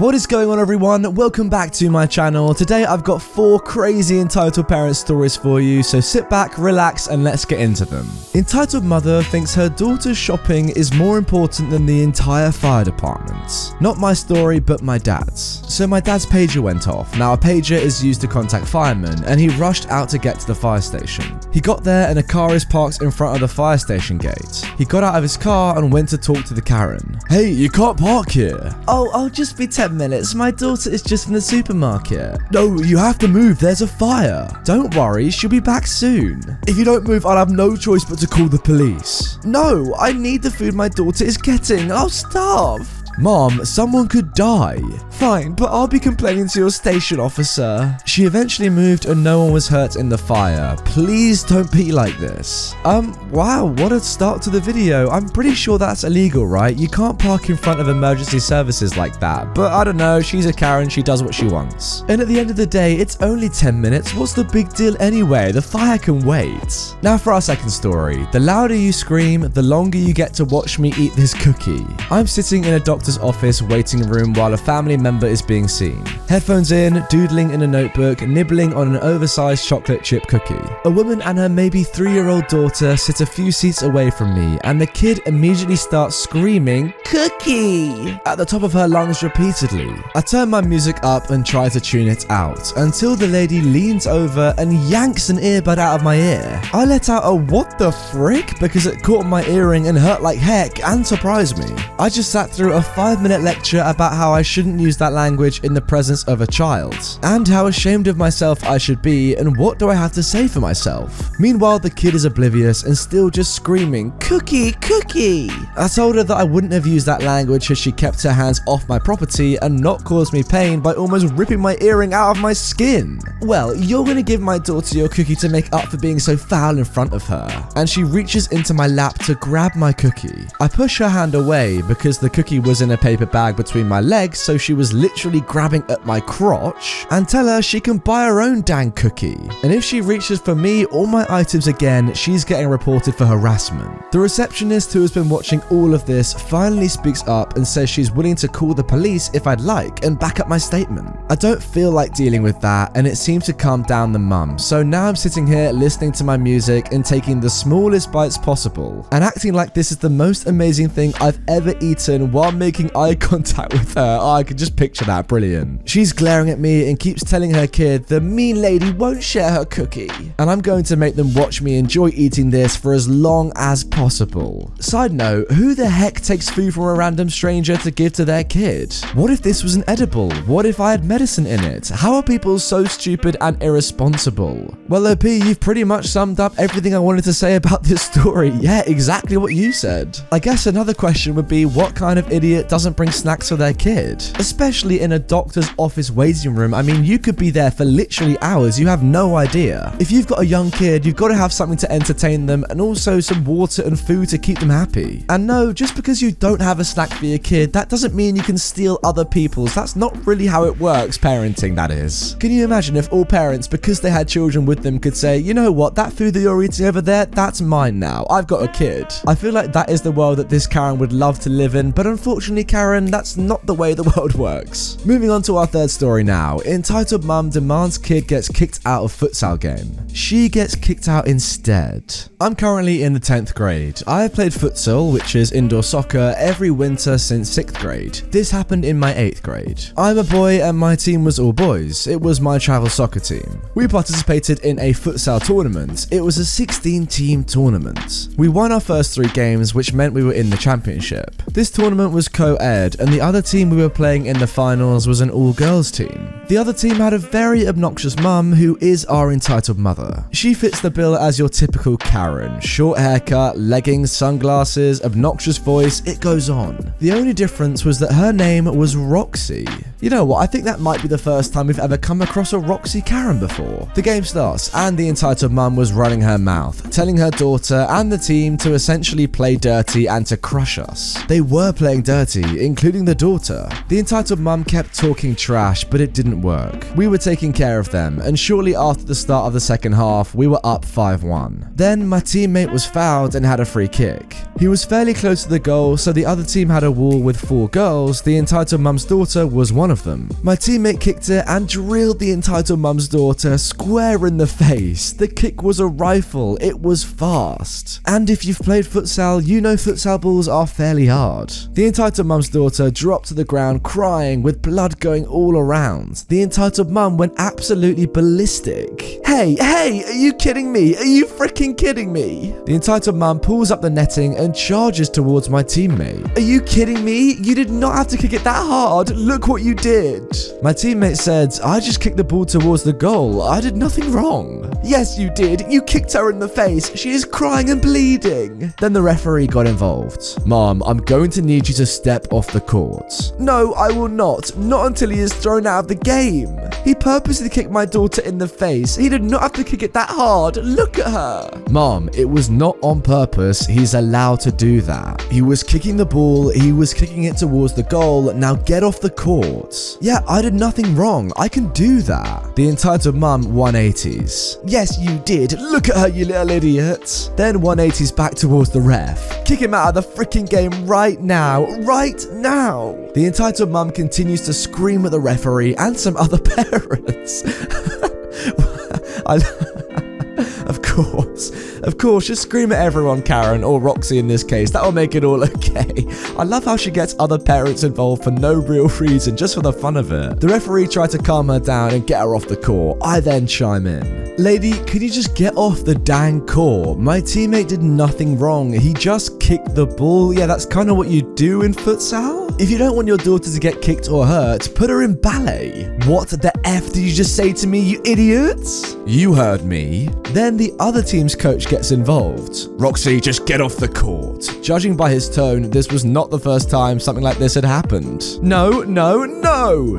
What is going on, everyone? Welcome back to my channel. Today I've got 4 crazy entitled parent stories for you, so sit back, relax, and let's get into them. Entitled mother thinks her daughter's shopping is more important than the entire fire department. Not my story, but my dad's. So my dad's pager went off. Now a pager is used to contact firemen, and he rushed out to get to the fire station. He got there and a car is parked in front of the fire station gate. He got out of his car and went to talk to the Karen. Hey, you can't park here. Oh, I'll just be 10 minutes. My daughter is just in the supermarket. No, you have to move. There's a fire. Don't worry, she'll be back soon. If you don't move, I'll have no choice but to call the police. No, I need the food my daughter is getting. I'll starve. Mom, someone could die. Fine, but I'll be complaining to your station officer. She eventually moved and no one was hurt in the fire. Please don't be like this. Wow, what a start to the video. I'm pretty sure that's illegal, right? You can't park in front of emergency services like that. But I don't know, she's a Karen, she does what she wants. And at the end of the day, it's only 10 minutes. What's the big deal anyway? The fire can wait. Now for our second story. The louder you scream, the longer you get to watch me eat this cookie. I'm sitting in a doctor's office waiting room while a family member is being seen. Headphones in, doodling in a notebook, nibbling on an oversized chocolate chip cookie. A woman and her maybe 3-year-old daughter sit a few seats away from me, and the kid immediately starts screaming, "Cookie!" at the top of her lungs repeatedly. I turn my music up and try to tune it out, until the lady leans over and yanks an earbud out of my ear. I let out a "what the frick?" because it caught my earring and hurt like heck and surprised me. I just sat through a 5-minute lecture about how I shouldn't use that language in the presence of a child, and how ashamed of myself I should be, and what do I have to say for myself. Meanwhile, the kid is oblivious and still just screaming, "Cookie, cookie!" I told her that I wouldn't have used that language if she kept her hands off my property and not caused me pain by almost ripping my earring out of my skin. Well, you're gonna give my daughter your cookie to make up for being so foul in front of her. And she reaches into my lap to grab my cookie. I push her hand away because the cookie was in a paper bag between my legs, so she was literally grabbing at my crotch, and tell her she can buy her own dang cookie. And if she reaches for me or my items again, she's getting reported for harassment. The receptionist, who has been watching all of this, finally speaks up and says she's willing to call the police if I'd like and back up my statement. I don't feel like dealing with that, and it seems to calm down the mum, so now I'm sitting here listening to my music and taking the smallest bites possible and acting like this is the most amazing thing I've ever eaten while making eye contact with her. Oh, I can just picture that. Brilliant. She's glaring at me and keeps telling her kid the mean lady won't share her cookie, and I'm going to make them watch me enjoy eating this for as long as possible. Side note, who the heck takes food from a random stranger to give to their kid? What if this was an edible? What if I had medicine in it? How are people so stupid and irresponsible? Well, OP, you've pretty much summed up everything I wanted to say about this story. Yeah, exactly what you said. I guess another question would be, what kind of idiot doesn't bring snacks for their kid? Especially in a doctor's office waiting room. I mean, you could be there for literally hours. You have no idea. If you've got a young kid, you've got to have something to entertain them and also some water and food to keep them happy. And no, just because you don't have a snack for your kid, that doesn't mean you can steal other people's. That's not really how it works, parenting, that is. Can you imagine if all parents, because they had children with them, could say, you know what, that food that you're eating over there, that's mine now. I've got a kid. I feel like that is the world that this Karen would love to live in, but unfortunately, Karen, that's not the way the world works. Moving on to our third story now. Entitled mum demands kid gets kicked out of futsal game. She gets kicked out instead. I'm currently in the 10th grade. I have played futsal, which is indoor soccer, every winter since 6th grade. This happened in my 8th grade. I'm a boy and my team was all boys. It was my travel soccer team. We participated in a futsal tournament. It was a 16-team tournament. We won our first 3 games, which meant we were in the championship. This tournament was co-ed, and the other team we were playing in the finals was an all-girls team. The other team had a very obnoxious mum who is our entitled mother. She fits the bill as your typical Karen. Short haircut, leggings, sunglasses, obnoxious voice, it goes on. The only difference was that her name was Roxy. You know what, I think that might be the first time we've ever come across a Roxy Karen before. The game starts, and the entitled mum was running her mouth, telling her daughter and the team to essentially play dirty and to crush us. They were playing dirty property, including the daughter. The entitled mum kept talking trash, but it didn't work. We were taking care of them, and shortly after the start of the second half, we were up 5-1. Then my teammate was fouled and had a free kick. He was fairly close to the goal, so the other team had a wall with 4 girls. The entitled mum's daughter was one of them. My teammate kicked it and drilled the entitled mum's daughter square in the face. The kick was a rifle. It was fast. And if you've played futsal, you know futsal balls are fairly hard. The entitled mum's daughter dropped to the ground crying with blood going all around. The entitled mum went absolutely ballistic. Hey, are you kidding me? Are you freaking kidding me? The entitled mum pulls up the netting and charges towards my teammate. Are you kidding me? You did not have to kick it that hard. Look what you did. My teammate said, I just kicked the ball towards the goal. I did nothing wrong. Yes, you did. You kicked her in the face. She is crying and bleeding. Then the referee got involved. Mom, I'm going to need you to step off the court. No, I will not. Not until he is thrown out of the game. He purposely kicked my daughter in the face. He did not have to kick it that hard. Look at her. Mom, it was not on purpose. He's allowed to do that. He was kicking the ball. He was kicking it towards the goal. Now get off the court. Yeah, I did nothing wrong. I can do that. The entitled mum 180s. Yes, you did. Look at her, you little idiot. Then 180s back towards the ref. Kick him out of the freaking game right now. Right now. The entitled mum continues to scream at the referee and some other parents. Of course, just scream at everyone, Karen, or Roxy in this case. That'll make it all okay. I love how she gets other parents involved for no real reason, just for the fun of it. The referee tried to calm her down and get her off the court. I then chime in. Lady, could you just get off the dang court? My teammate did nothing wrong. He just kicked the ball. Yeah, that's kind of what you do in futsal. If you don't want your daughter to get kicked or hurt, put her in ballet. What the F did you just say to me, you idiots? You heard me. Then the other team's coach gets involved. Roxy, just get off the court. Judging by his tone, this was not the first time something like this had happened. No.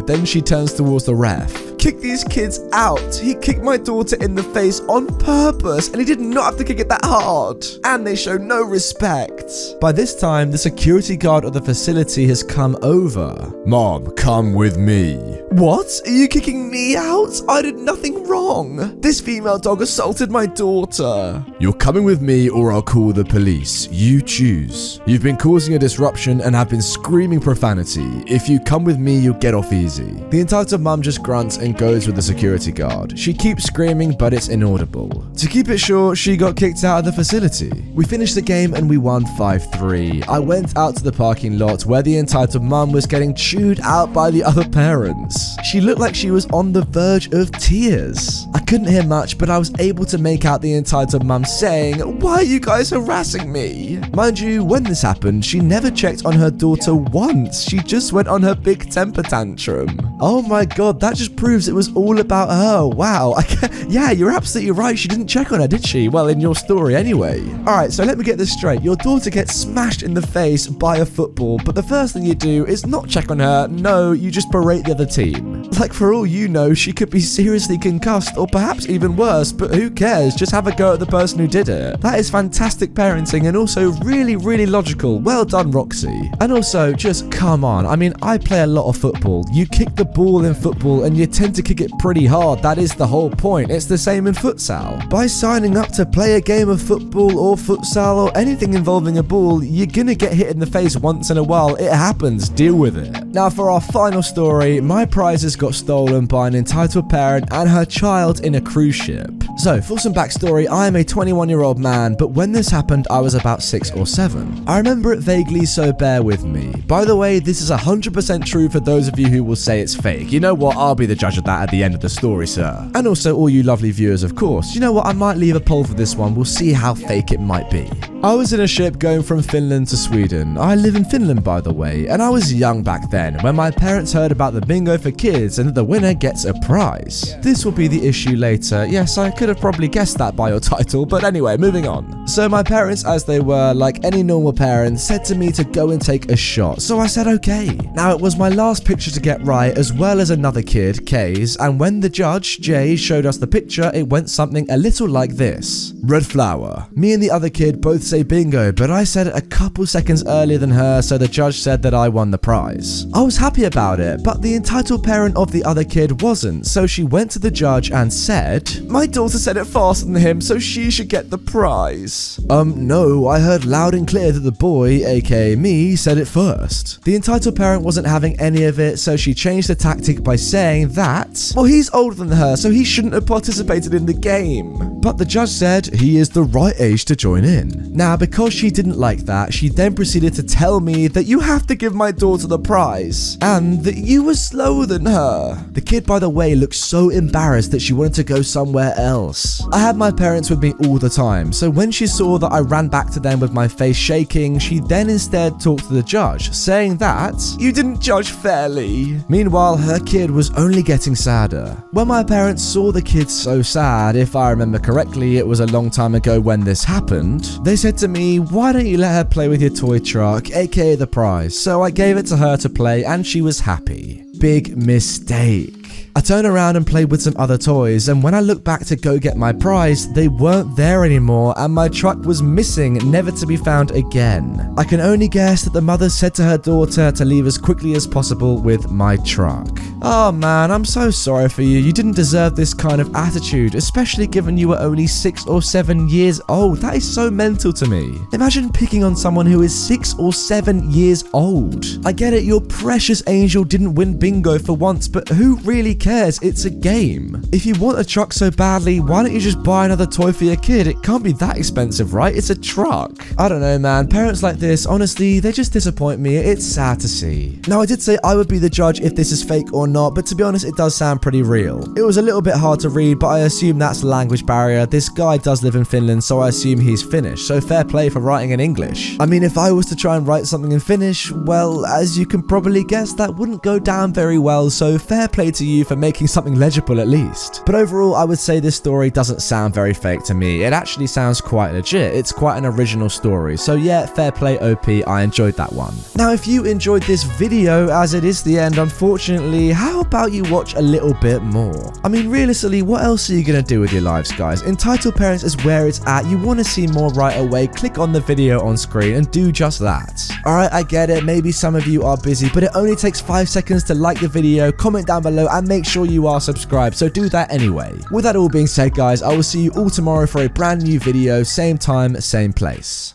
Then she turns towards the ref. Kick these kids out. He kicked my daughter in the face on purpose, and he did not have to kick it that hard. And they show no respect. By this time, the security guard of the facility has come over. Mom, come with me. What? Are you kicking me out? I did nothing wrong. This female dog assaulted my daughter. You're coming with me or I'll call the police. You choose. You've been causing a disruption and have been screaming profanity. If you come with me, you'll get off easy. The entitled mum just grunts and goes with the security guard. She keeps screaming, but it's inaudible. To keep it short, she got kicked out of the facility. We finished the game and we won 5-3. I went out to the parking lot where the entitled mum was getting chewed out by the other parents. She looked like she was on the verge of tears. I couldn't hear much, but I was able to make out the entitled mum saying, "Why are you guys harassing me?" Mind you, when this happened, she never checked on her daughter once. She just went on her big temper tantrum. Oh my god, that just proves it was all about her. Wow. Yeah, you're absolutely right. She didn't check on her, did she? Well, in your story anyway. Alright, so let me get this straight. Your daughter gets smashed in the face by a football, but the first thing you do is not check on her. No, you just berate the other team. Like, for all you know, she could be seriously concussed or perhaps even worse, but who cares? Just have a go at the person who did it. That is fantastic parenting and also really, really logical. Well done, Roxy. And also, just come on. I mean, I play a lot of football. You kick the ball in football and you tend to kick it pretty hard. That is the whole point. It's the same in futsal. By signing up to play a game of football or futsal or anything involving a ball, you're gonna get hit in the face once in a while. It happens. Deal with it. Now, for our final story, my prizes got stolen by an entitled parent and her child in a cruise ship. So, for some backstory, I am a 21-year-old man, but when this happened, I was about 6 or 7. I remember it vaguely, so bear with me. By the way, this is 100% true for those of you who will say it's fake. You know what? I'll be the judge of that at the end of the story, sir. And also all you lovely viewers, of course. You know what? I might leave a poll for this one. We'll see how fake it might be. I was in a ship going from Finland to Sweden. I live in Finland, by the way, and I was young back then when my parents heard about the bingo for kids and that the winner gets a prize. This will be the issue later. Yes, I could have probably guessed that by your title, but anyway, moving on. So my parents, as they were, like any normal parents, said to me to go and take a shot, so I said okay. Now, it was my last picture to get right, as well as another kid, Kay's, and when the judge, Jay, showed us the picture, it went something a little like this. Red flower. Me and the other kid both say bingo, but I said it a couple seconds earlier than her, so the judge said that I won the prize. I was happy about it, but the entitled parent of the other kid wasn't, so she went to the judge and said, "My daughter said it faster than him, so she should get the prize." No, I heard loud and clear that the boy, aka me, said it first. The entitled parent wasn't having any of it, so she changed the tactic by saying that, well, he's older than her, so he shouldn't have participated in the game. But the judge said he is the right age to join in. Now, because she didn't like that, she then proceeded to tell me that you have to give my daughter the prize, and that you were slower than her. The kid, by the way, looked so embarrassed that she wanted to go somewhere else. I had my parents with me all the time, so when she saw that I ran back to them with my face shaking, she then instead talked to the judge, saying that you didn't judge fairly. Meanwhile, her kid was only getting sadder. When my parents saw the kid so sad, if I remember correctly, it was a long time ago when this happened, they said to me, "Why don't you let her play with your toy truck, aka the prize?" So I gave it to her to play and she was happy. Big mistake. I turned around and played with some other toys, and when I looked back to go get my prize, they weren't there anymore and my truck was missing, never to be found again. I can only guess that the mother said to her daughter to leave as quickly as possible with my truck. Oh man, I'm so sorry for you. You didn't deserve this kind of attitude, especially given you were only 6 or 7 years old. That is so mental to me. Imagine picking on someone who is 6 or 7 years old. I get it, your precious angel didn't win bingo for once, but who really cares? It's a game. If you want a truck so badly, why don't you just buy another toy for your kid? It can't be that expensive, right? It's a truck. I don't know, man. Parents like this, honestly, they just disappoint me. It's sad to see. Now, I did say I would be the judge if this is fake or not, but to be honest, it does sound pretty real. It was a little bit hard to read, but I assume that's language barrier. This guy does live in Finland, so I assume he's Finnish, so fair play for writing in English. I mean, if I was to try and write something in Finnish, well, as you can probably guess, that wouldn't go down very well, so fair play to you for making something legible at least. But overall, I would say this story doesn't sound very fake to me. It actually sounds quite legit. It's quite an original story. So yeah, fair play OP, I enjoyed that one. Now, if you enjoyed this video, as it is the end, unfortunately, how about you watch a little bit more? I mean, realistically, what else are you going to do with your lives, guys? Entitled Parents is where it's at. You want to see more right away, click on the video on screen and do just that. Alright, I get it. Maybe some of you are busy, but it only takes 5 seconds to like the video, comment down below, and make sure you are subscribed, so do that anyway. With that all being said, guys, I will see you all tomorrow for a brand new video, same time, same place.